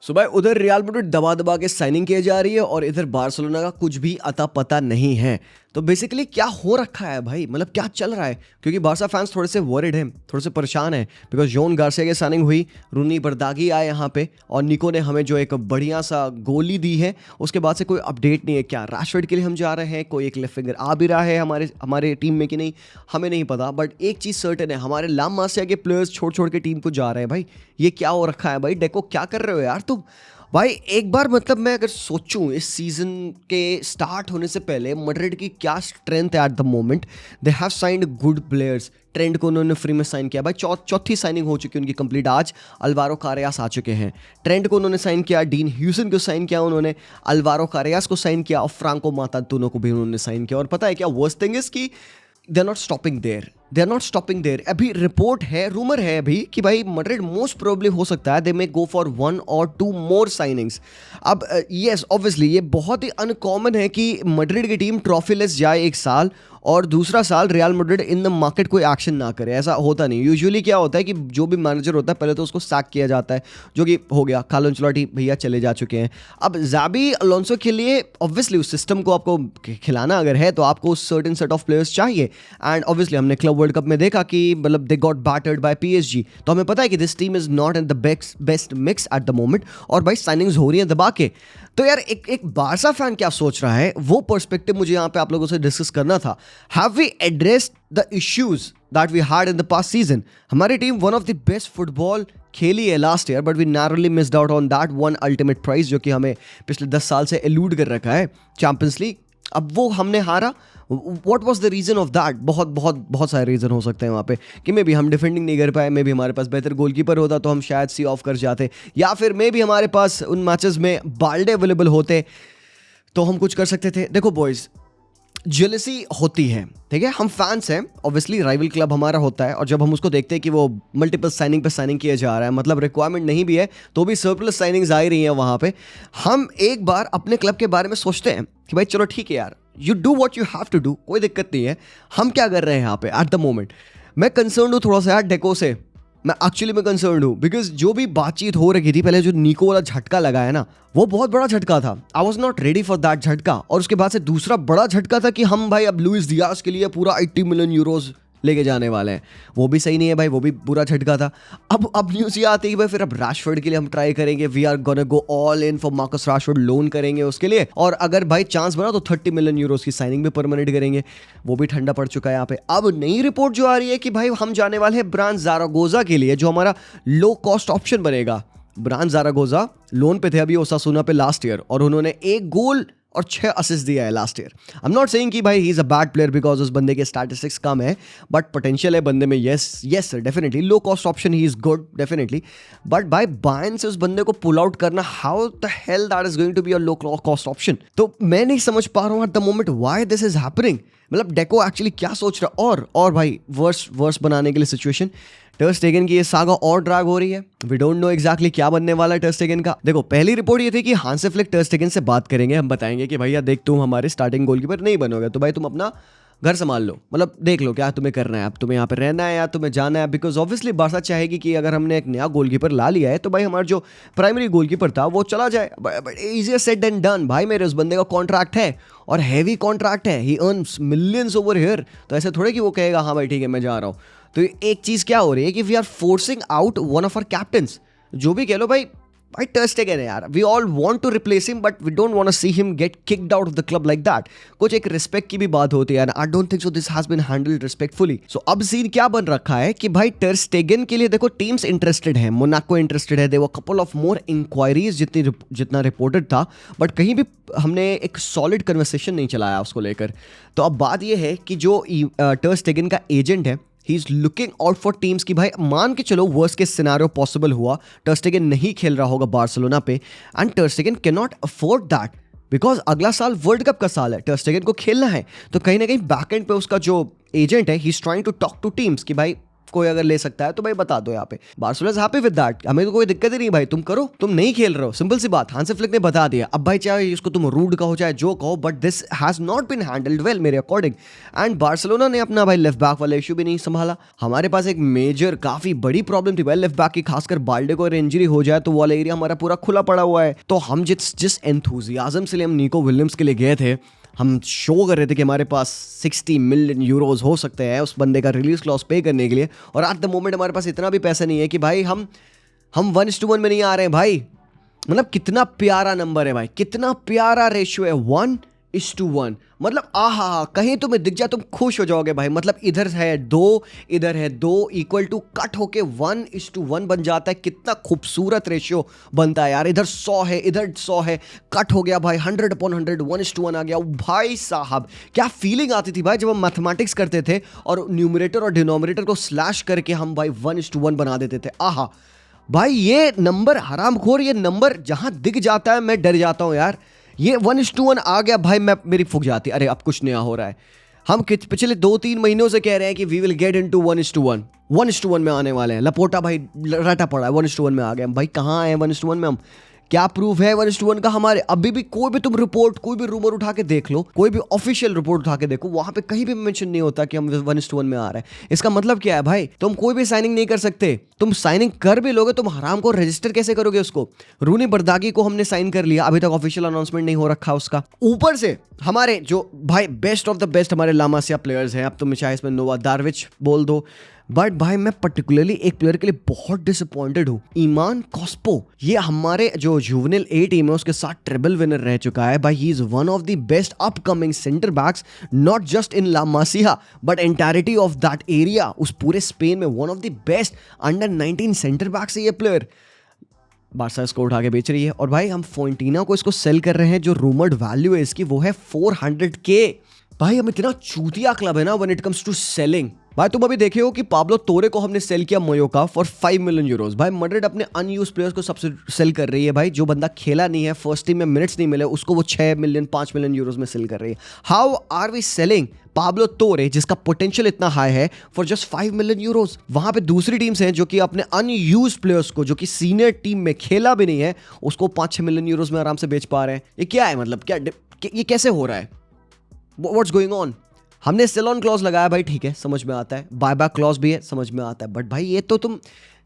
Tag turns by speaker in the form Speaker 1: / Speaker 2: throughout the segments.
Speaker 1: सो भाई उधर real Madrid दबा दबा के साइनिंग किए जा रही है और इधर बार्सिलोना का कुछ भी अता पता नहीं है। तो बेसिकली क्या हो रखा है भाई, मतलब क्या चल रहा है? क्योंकि बार्सा फैंस थोड़े से वरिड हैं, थोड़े से परेशान हैं, बिकॉज जोन गार्सिया की साइनिंग हुई, रूनी बर्दागी आए यहाँ पे और निको ने हमें जो एक बढ़िया सा गोली दी है, उसके बाद से कोई अपडेट नहीं है। क्या राशफोर्ड के लिए हम जा रहे हैं, कोई एक लेफ्ट फिंगर आ भी रहा है हमारे टीम में कि नहीं, हमें नहीं पता। बट एक चीज़ सर्टेन है, हमारे ला मासिया के प्लेयर्स छोड़ छोड़ के टीम को जा रहे हैं। भाई ये क्या हो रखा है भाई? डेको क्या कर रहे हो यार तुम? भाई एक बार मतलब मैं अगर सोचूं इस सीजन के स्टार्ट होने से पहले मैड्रिड की क्या स्ट्रेंथ है eight the moment, they have signed good players. Trend को उन्होंने फ्री में साइन किया भाई, चौथी साइनिंग हो चुकी है उनकी कंप्लीट। आज अल्वारो कारेयास आ चुके हैं। ट्रेंड को उन्होंने साइन किया, डीन ह्यूसन को साइन किया उन्होंने, अल्वारो कारेयास को साइन किया और फ्रांको माता दोनों को भी उन्होंने साइन किया। और पता है क्या वर्स्ट थिंग इज कि they are not stopping there. अभी रिपोर्ट है, रूमर है अभी कि भाई मैड्रिड मोस्ट प्रोबेबली हो सकता है they may go for 1 or 2 more signings. अब यस ऑब्वियसली ये बहुत ही अनकॉमन है कि मैड्रिड की टीम ट्रॉफीलेस जाए एक साल और दूसरा साल real Madrid in the market कोई एक्शन ना करे। ऐसा होता नहीं। यूजुअली क्या होता है कि जो भी मैनेजर होता है पहले तो उसको सैक किया जाता है, जो कि हो गया। कार्लो एंचेलोटी भैया चले जा चुके हैं। अब ज़ाबी अलोंसो के लिए ऑब्वियसली उस सिस्टम को आपको खिलाना अगर है तो आपको उस सर्टेन सेट ऑफ प्लेयर्स चाहिए। एंड ऑब्वियसली हमने क्लब वर्ल्ड कप में देखा कि मतलब they got battered by PSG, तो हमें पता है कि this team is not in the best mix at the moment. और भाई साइनिंग्स हो रही हैं दबा के। तो यार एक बारसा फैन क्या सोच रहा है, वो पर्सपेक्टिव मुझे यहाँ पे आप लोगों से डिस्कस करना था। Have we addressed the issues that we had in the past season? हमारी team one of the best football खेली है last year, but we narrowly missed out on that one ultimate prize जो कि हमें पिछले 10 साल से एलूड कर रखा है, चैंपियंस लीग। अब वो हमने हारा। What was the reason of that? बहुत सारे रीज़न हो सकते हैं वहाँ पे कि मे बी हम डिफेंडिंग नहीं कर पाए, मे बी हमारे पास बेहतर गोलकीपर होता तो हम शायद सी ऑफ कर जाते, या फिर मे बी हमारे पास उन मैचेस में बाल्डे अवेलेबल होते तो हम कुछ कर सकते थे। देखो बॉयज़, जेलसी होती है, ठीक है? हम फैंस हैं, ऑब्वियसली राइवल क्लब हमारा होता है, और जब हम उसको देखते हैं कि वो मल्टीपल साइनिंग पे साइनिंग किया जा रहा है, मतलब रिक्वायरमेंट नहीं भी है तो भी सरप्लस साइनिंग्स आ ही रही हैं वहाँ पे, हम एक बार अपने क्लब के बारे में सोचते हैं कि भाई चलो ठीक है यार, you do what you have to do, कोई दिक्कत नहीं है। हम क्या कर रहे हैं यहाँ पे एट द मोमेंट? मैं कंसर्न हूँ थोड़ा सा यार डेको से। मैं कंसर्न हूँ बिकॉज जो भी बातचीत हो रही थी पहले, जो निको वाला झटका लगा है ना, वो बहुत बड़ा झटका था। I was not ready for that झटका। और उसके बाद से दूसरा बड़ा झटका था कि हम भाई अब लुइस डियाज के लिए पूरा 80 मिलियन यूरोज लेके जाने वाले हैं। वो भी सही नहीं है भाई, वो भी बुरा झटका था। अब न्यूज़ ये आती है कि भाई फिर अब राशफोर्ड के लिए हम ट्राई करेंगे, we are gonna go all in for Marcus Rashford, loan करेंगे उसके लिए, और अगर भाई चांस बना तो 30 मिलियन यूरोज की साइनिंग भी परमानेंट करेंगे। वो भी ठंडा पड़ चुका है यहाँ पे। अब नई रिपोर्ट जो आ रही है कि भाई हम जाने वाले हैं ब्रांड ज़ारागोजा के लिए, जो हमारा लो कॉस्ट ऑप्शन बनेगा। ब्रांड ज़ारागोजा लोन पे थे अभी ओसासुना पे लास्ट ईयर, और उन्होंने 1 गोल और 6 असिस्ट दिया है last year. I am not saying कि भाई he is a bad player because उस बंदे के स्टैटिस्टिक्स कम है, बट पोटेंशियल है बंदे में। Yes sir, definitely low cost option, he is good definitely, but भाई बायर्न से उस बंदे को पुल आउट करना, how the hell that is going to be a low cost option? तो मैं नहीं समझ पा रहा हूँ at the moment why this is happening. मतलब डेको एक्चुअली क्या सोच रहा है? और भाई वर्स बनाने के लिए सिचुएशन, टर स्टेगन की ये सागा और ड्रैग हो रही है। वी डोंट नो एग्जैक्टली क्या बनने वाला है टर स्टेगन का। देखो पहली रिपोर्ट ये थी कि हांसी फ्लिक टर स्टेगन से बात करेंगे, हम बताएंगे कि भैया देख तुम हमारे स्टार्टिंग गोलकीपर नहीं बनोगे तो भाई तुम अपना घर संभाल लो, मतलब देख लो क्या तुम्हें करना है, अब तुम्हें यहाँ पे रहना है या तुम्हें जाना है। बिकॉज ऑब्वियसली बार्सा चाहेगी कि अगर हमने एक नया गोलकीपर ला लिया है तो भाई हमारा जो प्राइमरी गोलकीपर था वो चला जाए। But easier said than done. भाई मेरे उस बंदे का कॉन्ट्रैक्ट है और हैवी कॉन्ट्रैक्ट है, ही अर्न्स मिलियंस ओवर हियर, तो ऐसे थोड़े कि वो कहेगा हाँ भाई ठीक है मैं जा रहा हूँ। तो एक चीज़ क्या हो रही है कि we are forcing out one of our captains, जो भी कह लो भाई टर स्टेगन है यार, we all want to replace him but we don't want to see him get kicked out of the club like that. कुछ एक respect की भी बात होती है, I don't think so this has been handled respectfully. So अब scene क्या बन रखा है कि भाई टर स्टेगन के लिए देखो टीम्स इंटरेस्टेड है, मोनाको इंटरेस्टेड है, there were couple of more inquiries जितना रिपोर्टेड था, बट कहीं भी हमने एक सॉलिड कन्वर्सेशन नहीं चलाया उसको लेकर। तो अब बात यह है कि जो टर स्टेगन का एजेंट है, he is looking out for teams कि भाई मान के चलो वर्स्ट केस सिनेरियो पॉसिबल हुआ, टर स्टेगन नहीं खेल रहा होगा बार्सिलोना पे, एंड टर स्टेगन can not afford that because अगला साल वर्ल्ड कप का साल है, टर स्टेगन को खेलना है। तो कहीं ना कहीं बैक एंड पे उसका जो एजेंट है, he is trying to talk to teams कि भाई कोई अगर ले सकता है तो भाई बता दो यहाँ पे। बार्सिलोना हैप्पी विद दैट, हमें तो कोई दिक्कत ही नहीं भाई, तुम करो, तुम नहीं खेल रहे हो, सिंपल सी बात। हांसी फ्लिक ने बता दिया। अब भाई चाहे इसको तुम रूड कहो चाहे जो कहो, but this has not been handled well मेरे अकॉर्डिंग। एंड बार्सिलोना ने अपना भाई लेफ्ट बैक वाला इशू भी नहीं संभाला। हमारे पास एक मेजर काफी बड़ी प्रॉब्लम थी भाई लेफ्ट बैक की, खासकर बाल्डे को अगर इंजरी हो जाए तो वो वाला एरिया हमारा पूरा खुला पड़ा हुआ है। तो हम जिस एंथुजियाज्म से हम निको विलियम्स के लिए गए थे, हम शो कर रहे थे कि हमारे पास 60 मिलियन यूरोज हो सकते हैं उस बंदे का रिलीज क्लॉज पे करने के लिए, और एट द मोमेंट हमारे पास इतना भी पैसा नहीं है कि भाई हम 1:1 में नहीं आ रहे हैं भाई। मतलब कितना प्यारा नंबर है भाई, कितना प्यारा रेशियो है 1:1। मतलब आहा, कहीं तुम्हें दिख जाए तुम खुश हो जाओगे भाई। मतलब इधर है 2, इधर है 2, इक्वल टू कट होके 1:1 बन जाता है। कितना खूबसूरत रेशियो बनता है यार। इधर 100 है, इधर 100 है, कट हो गया भाई 100/100, 1:1 आ गया भाई साहब। क्या फीलिंग आती थी भाई जब हम मैथमेटिक्स करते थे और न्यूमरेटर और डिनोमिनेटर को स्लैश करके हम भाई 1:1 बना देते थे। आहा भाई, ये नंबर हरामखोर, ये नंबर जहां दिख जाता है मैं डर जाता हूं यार। ये 1:1 आ गया भाई, मैं मेरी फूक जाती, अरे अब कुछ नया हो रहा है। हम पिछले 2-3 महीनों से कह रहे हैं कि वी विल गेट इनटू 1:1 में आने वाले हैं। लपोटा भाई रटा पड़ा है, 1:1 में आ गए भाई। कहाँ आए 1:1 में हम? क्या प्रूफ है 1:1 का हमारे? अभी भी कोई भी तुम रिपोर्ट, कोई भी रूमर उठा के देख लो, कोई भी ऑफिशियल रिपोर्ट उठा के देखो, वहां पे कहीं भी मेंशन नहीं होता कि हम 1:1 में आ रहे हैं। इसका मतलब क्या है भाई? तुम कोई भी साइनिंग नहीं कर सकते। तुम साइनिंग कर भी लोगे, तुम हराम को रजिस्टर कैसे करोगे उसको? रूनी बर्दागी को हमने साइन कर लिया, अभी तक ऑफिशियल अनाउंसमेंट नहीं हो रखा उसका। ऊपर से हमारे जो भाई बेस्ट ऑफ द बेस्ट हमारे ला मासिया प्लेयर्स हैं, अब तुम चाहे इसमें नोवा दारविच बोल दो, बट भाई मैं पर्टिकुलरली एक प्लेयर के लिए बहुत डिसअपॉइंटेड हूँ, ईमान कॉस्पो। ये हमारे जो जुवेनिल ए टीम है उसके साथ ट्रिबल विनर रह चुका है भाई। He is one of the best upcoming centre backs, not just in La Masia but entirety of that area. उस पूरे स्पेन में one of the best under nineteen centre backs है ये प्लेयर। बारसा इसको उठा के बेच रही है, और भाई हम फोइंटीना को इसको सेल कर रहे हैं। जो रूमर्ड वैल्यू है इसकी वो है 400K। भाई हम इतना चूतिया क्लब है ना when it comes to selling. भाई तुम अभी देखे हो कि पाब्लो तोरे को हमने सेल किया मयोका फॉर 5 मिलियन यूरोज। भाई मैड्रिड अपने अनयूज प्लेयर्स को सबसे सेल कर रही है भाई। जो बंदा खेला नहीं है, फर्स्ट टीम में मिनट्स नहीं मिले, उसको वो 6 मिलियन 5 मिलियन यूरोज में सेल कर रही है। How are we selling Pablo Torre जिसका पोटेंशियल इतना हाई है फॉर जस्ट 5 मिलियन यूरोज? वहां पे दूसरी टीम्स हैं जो कि अपने अनयूज प्लेयर्स को, जो कि सीनियर टीम में खेला भी नहीं है, उसको 5-6 मिलियन यूरोज में आराम से बेच पा रहे हैं। ये क्या है? मतलब क्या ये कैसे हो रहा है? What's going on? हमने सेल ऑन क्लॉज लगाया भाई, ठीक है, समझ में आता है। बाय बैक क्लॉज भी है, समझ में आता है। बट भाई ये तो तुम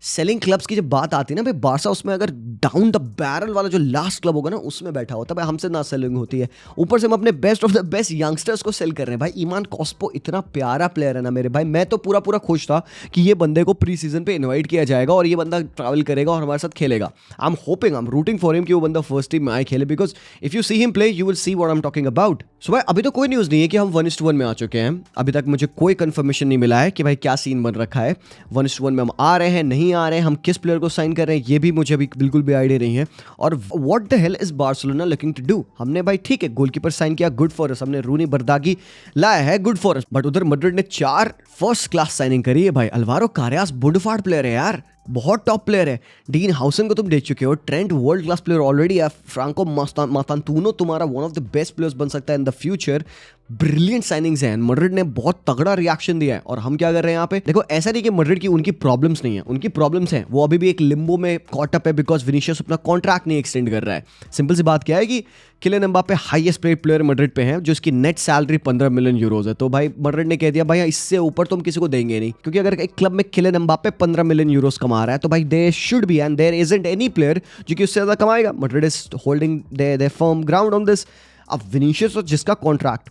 Speaker 1: सेलिंग क्लब्स की जब बात आती है ना भाई, बारसा उसमें अगर डाउन द बैरल वाला जो लास्ट क्लब होगा ना उसमें बैठा होता है भाई। हमसे ना सेलिंग होती है, ऊपर से हम अपने best of the best youngsters को सेल कर रहे हैं भाई। ईमान कॉस्पो इतना प्यारा प्लेयर है ना मेरे भाई। मैं तो पूरा खुश था कि ये बंदे को प्री सीजन पे इन्वाइट किया जाएगा और ये बंदा ट्रैवल करेगा और हमारे साथ खेलेगा। I am hoping, I am rooting for him कि वो बंदा फर्स्ट टीम में आए खेले, because if you see him play you will see what I am talking about. So भाई अभी तो कोई न्यूज़ नहीं है कि हम 1:1 में आ चुके हैं। अभी तक मुझे कोई कंफर्मेशन नहीं मिला है कि भाई क्या सीन बन रखा है, 1:1 में हम आ रहे हैं नहीं आ रहे हैं, हम किस प्लेयर को साइन कर रहे हैं ये भी मुझे अभी बिल्कुल भी आइडिया नहीं है। और what the hell is Barcelona looking to do? हमने भाई ठीक है गोलकीपर साइन किया, गुड फॉर अस। हमने रूनी बर्दागी लाया है, गुड फॉर अस। बट उधर मैड्रिड ने 4 फर्स्ट क्लास साइनिंग करी है भाई। अल्वारो कारियास बुडफाड़ प्लेयर है यार, बहुत टॉप प्लेयर है। डीन हाउसन को तुम देख चुके हो, Trent world class player already है। फ्रांको मातांतूनो तुम्हारा one of the best players बन सकता है in the future. Brilliant signings हैं। मैड्रिड ने बहुत तगड़ा रिएक्शन दिया है और हम क्या कर रहे हैं यहाँ पे? देखो ऐसा नहीं कि मैड्रिड की उनकी प्रॉब्लम्स नहीं है, उनकी प्रॉब्लम्स हैं। वो अभी भी एक लिम्बो में कॉट अप है बिकॉज विनीशियस अपना कॉन्ट्रैक्ट नहीं एक्सटेंड कर रहा है। सिंपल सी बात क्या है कि Kylian Mbappe highest paid player Madrid पे हैं, जो इसकी नेट सैलरी 15 मिलियन यूरोज है। तो भाई मैड्रिड ने कह दिया भाई इससे ऊपर तो हम किसी को देंगे नहीं, क्योंकि अगर एक क्लब में किलियन एम्बापे 15 मिलियन यूरोज कमा रहा है तो भाई there should be and there isn't any player जो कि उससे ज्यादा कमाएगा। Madrid is holding their firm ground on this. अब विनीशियस और जिसका कॉन्ट्रैक्ट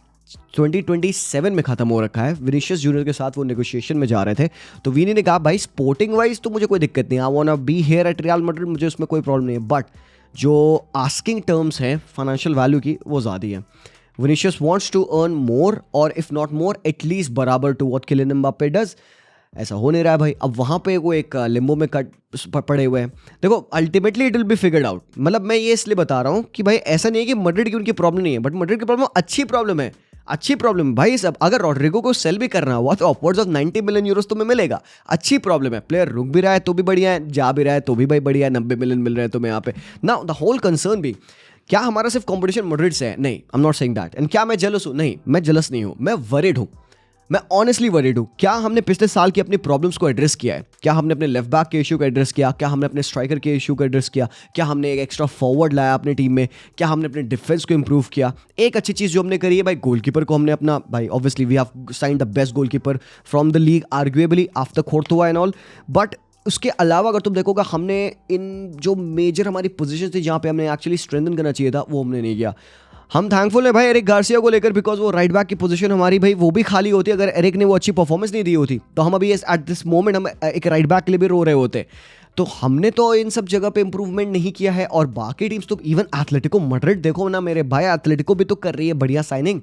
Speaker 1: 2027 में खत्म हो रखा है, विनीशियस जूनियर के साथ वो नेगोशिएशन में जा रहे थे, तो विनी ने कहा भाई स्पोर्टिंग वाइज तो मुझे कोई दिक्कत नहीं, I want to be here at Real Madrid, मुझे उसमें कोई प्रॉब्लम नहीं है। बट जो आस्किंग टर्म्स हैं फाइनेंशियल वैल्यू की वो ज़्यादा है। Vinicius wants to earn more और इफ नॉट मोर एटलीस्ट बराबर to what Kylian Mbappe does. ऐसा हो नहीं रहा है भाई। अब वहाँ पे वो एक लिम्बो में कट पड़े हुए हैं। देखो ultimately it will be figured out. मतलब मैं ये इसलिए बता रहा हूँ कि भाई ऐसा नहीं है कि मैड्रिड की उनकी प्रॉब्लम नहीं है, बट मैड्रिड की प्रॉब्लम अच्छी प्रॉब्लम है, अच्छी प्रॉब्लम भाई। सब अगर रॉड्रिगो को सेल भी करना हुआ तो अपवर्ड्स ऑफ 90 मिलियन यूरोस तुम्हें मिलेगा। अच्छी प्रॉब्लम है। प्लेयर रुक भी रहा है तो भी बढ़िया है, जा भी रहा है तो भी भाई बढ़िया है। 90 मिलियन मिल रहे हैं तुम्हें यहाँ पे ना। द होल कंसर्न भी क्या हमारा सिर्फ कंपटीशन मैड्रिड से है? नहीं, I am not saying that. And क्या मैं जेलस हूँ? नहीं, मैं जेलस नहीं हूँ, मैं वरीड हूँ। मैं ऑनेस्टली वरीड हूँ। क्या हमने पिछले साल की अपनी प्रॉब्लम्स को एड्रेस किया है? क्या हमने अपने लेफ्ट बैक के इशू को एड्रेस किया? क्या हमने अपने स्ट्राइकर के इशू को एड्रेस किया? क्या हमने एक एक्स्ट्रा फॉरवर्ड लाया अपनी टीम में? क्या हमने अपने डिफेंस को इंप्रूव किया? एक अच्छी चीज़ जो हमने करी है भाई, गोलकीपर को हमने अपना भाई obviously we have signed the best goalkeeper from the league arguably after Courtois and all. But उसके अलावा अगर तुम देखोगे, हमने इन जो मेजर हमारी पोजीशन थी जहाँ पे हमने एक्चुअली स्ट्रेंथन करना चाहिए था, वो हमने नहीं किया। हम थैंकफुल है भाई एरिक गार्सिया को लेकर, बिकॉज वो राइट बैक की पोजीशन हमारी भाई वो भी खाली होती। अगर एरिक ने वो अच्छी परफॉर्मेंस नहीं दी होती तो हम अभी एट दिस मोमेंट हम एक राइट बैक के लिए भी रो रहे होते। तो हमने तो इन सब जगह पे इंप्रूवमेंट नहीं किया है। और बाकी टीम्स तो इवन एथलेटिको मैड्रिड देखो ना मेरे भाई, एथलेटिको भी तो कर रही है बढ़िया साइनिंग।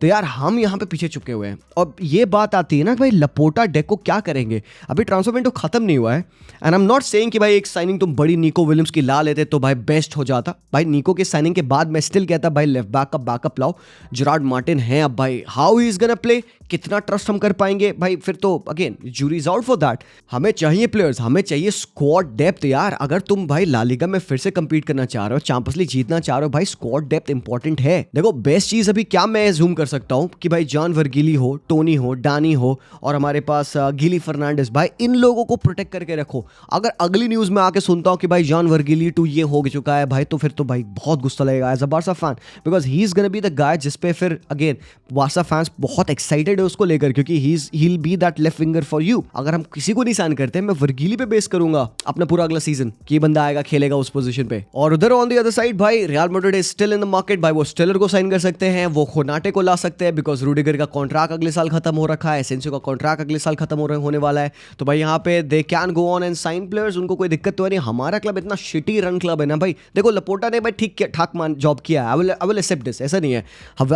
Speaker 1: तो यार हम यहाँ पे पीछे चुके हुए हैं। और ये बात आती है ना कि भाई लपोटा डेको क्या करेंगे, अभी ट्रांसफर विंडो खत्म नहीं हुआ है। And I am not saying कि भाई एक साइनिंग तुम बड़ी निको विलियम्स की ला लेते तो भाई बेस्ट हो जाता। भाई निको के साइनिंग के बाद मैं स्टिल कहता भाई लेफ्ट बैक का बैकअप लाओ। जेरार्ड मार्टिन है अब भाई, how he is gonna play, कितना ट्रस्ट हम कर पाएंगे भाई, फिर तो again jury is out for that. हमें चाहिए प्लेयर्स, हमें चाहिए स्क्वाड डेप्थ यार। अगर तुम भाई ला लीगा में फिर से कंपीट करना चाह रहे हो, चैंपियंस लीग जीतना चाह रहे हो, भाई स्क्वाड डेप्थ इंपॉर्टेंट है। देखो बेस्ट चीज अभी क्या मैं जूम कर सकता हूँ कि भाई जॉन वर्गिली हो, टोनी हो, डानी हो, और हमारे पास गिली फर्नांडिस, भाई इन लोगों को प्रोटेक्ट करके रखो। अगर अगली न्यूज में आके सुनता हूँ कि भाई जॉन वर्गिली टू ये हो चुका है भाई, तो फिर तो भाई बहुत गुस्सा लगेगा as a Barca fan, because he is gonna be the guy जिसपे फिर अगेन बार्सा फैंस बहुत एक्साइटेड है उसको लेकर, क्योंकि he will be that left winger for you. अगर हम किसी को नहीं साइन करते, मैं वर्गिली पे बेस करूंगा अपना पूरा अगला सीजन कि बंदा आएगा खेलेगा उस पोजीशन पे। और उधर ऑन द अदर साइड भाई real Madrid is still in the market. भाई वो स्टेलर को साइन कर सकते हैं, वो कोनाटे को ला सकते हैं, बिकॉज रूडिगर का कॉन्ट्रैक्ट अगले साल खत्म हो रखा है, एसेंसियो का कॉन्ट्रैक्ट अगले साल खत्म होने वाला है। तो भाई यहाँ पे they can go on and sign players, उनको कोई दिक्कत तो नहीं। हमारा क्लब इतना शिटी रन क्लब है ना भाई, देखो लपोटा ने भाई ठीक ठाक जॉब किया है, आई विल एक्सेप्ट दिस, ऐसा नहीं है।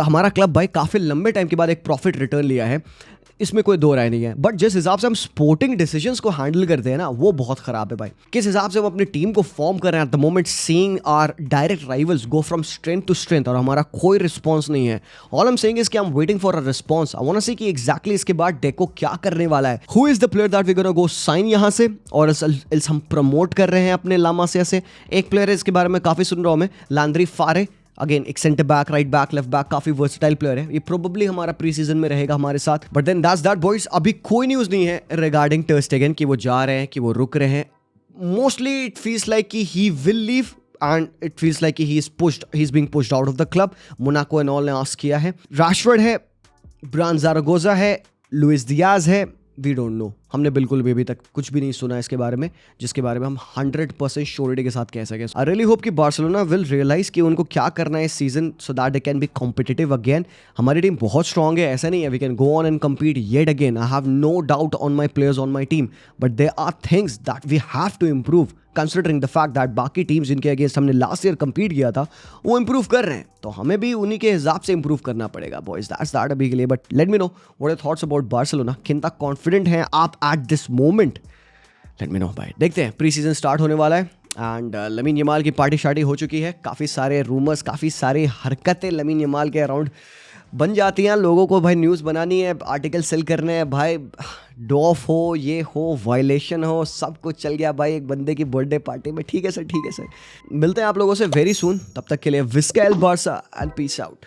Speaker 1: हमारा क्लब भाई काफी लंबे टाइम के बाद एक प्रॉफिट रिटर्न लिया है, इसमें कोई दो राय नहीं है। बट जिस हिसाब से हम स्पोर्टिंग डिसीजंस को हैंडल करते हैं ना, वो बहुत खराब है भाई। किस हिसाब से हम अपनी टीम को फॉर्म कर रहे हैं at the moment, seeing our direct rivals go from strength to strength, और हमारा कोई रिस्पॉन्स नहीं है। All I am saying is कि I am waiting for a response. I want to see कि एग्जैक्टली इसके बाद डेको क्या करने वाला है, who is the player that we gonna go sign यहाँ से, और इस हम प्रमोट कर रहे हैं अपने लामासिया से। एक प्लेयर है इसके बारे में काफी सुन रहा हूं मैं, लैंड्री फारे, अगेन एक centre back, right back, left back, काफी वर्सटाइल प्लेयर है। ये प्रोबेबली हमारा प्री सीजन में रहेगा हमारे साथ। But then that's that boys, अभी कोई न्यूज नहीं है रिगार्डिंग टर स्टेगन कि वो जा रहे हैं कि वो रुक रहे हैं। मोस्टली इट फील्स लाइक कि he will leave and it feels like he is being pushed out of the club. Monaco and all ने आस्क किया है। राशफोर्ड है, ब्रान ज़ारागोजा है, लुइस डियाज है, वी डोंट नो। हमने बिल्कुल भी अभी तक कुछ भी नहीं सुना इसके बारे में, जिसके बारे में हम 100% श्योरिटी के साथ कह सकें। आई रियली होप कि बार्सिलोना विल रियलाइज कि उनको क्या करना है इस season, so that they can be competitive again. हमारी टीम बहुत स्ट्रांग है, ऐसा नहीं है, we can go on and compete yet again. I have no doubt on my players on my team, but there are things that we have to improve, considering the fact that बाकी teams जिनके against हमने last year compete किया था वो improve कर रहे हैं, तो हमें भी उन्हीं के हिसाब से इंप्रूव करना पड़ेगा बॉयज। दैट्स दैट अभी के लिए। But let me know what are thoughts about Barcelona, कितना कॉन्फिडेंट हैं आप at this moment, let me know भाई। देखते हैं, प्री सीजन स्टार्ट होने वाला है एंड लमीन यमाल की पार्टी शार्टी हो चुकी है। काफ़ी सारे रूमर्स, काफ़ी सारी हरकतें लमीन यमाल के अराउंड बन जाती हैं। लोगों को भाई न्यूज़ बनानी है, आर्टिकल सेल करने हैं भाई, डॉफ हो, ये हो, वायलेशन हो, सब कुछ चल गया भाई एक बंदे की बर्थडे पार्टी में। ठीक है सर, ठीक है सर, मिलते हैं आप लोगों से वेरी सून। तब तक के लिए visca el Barça and peace out.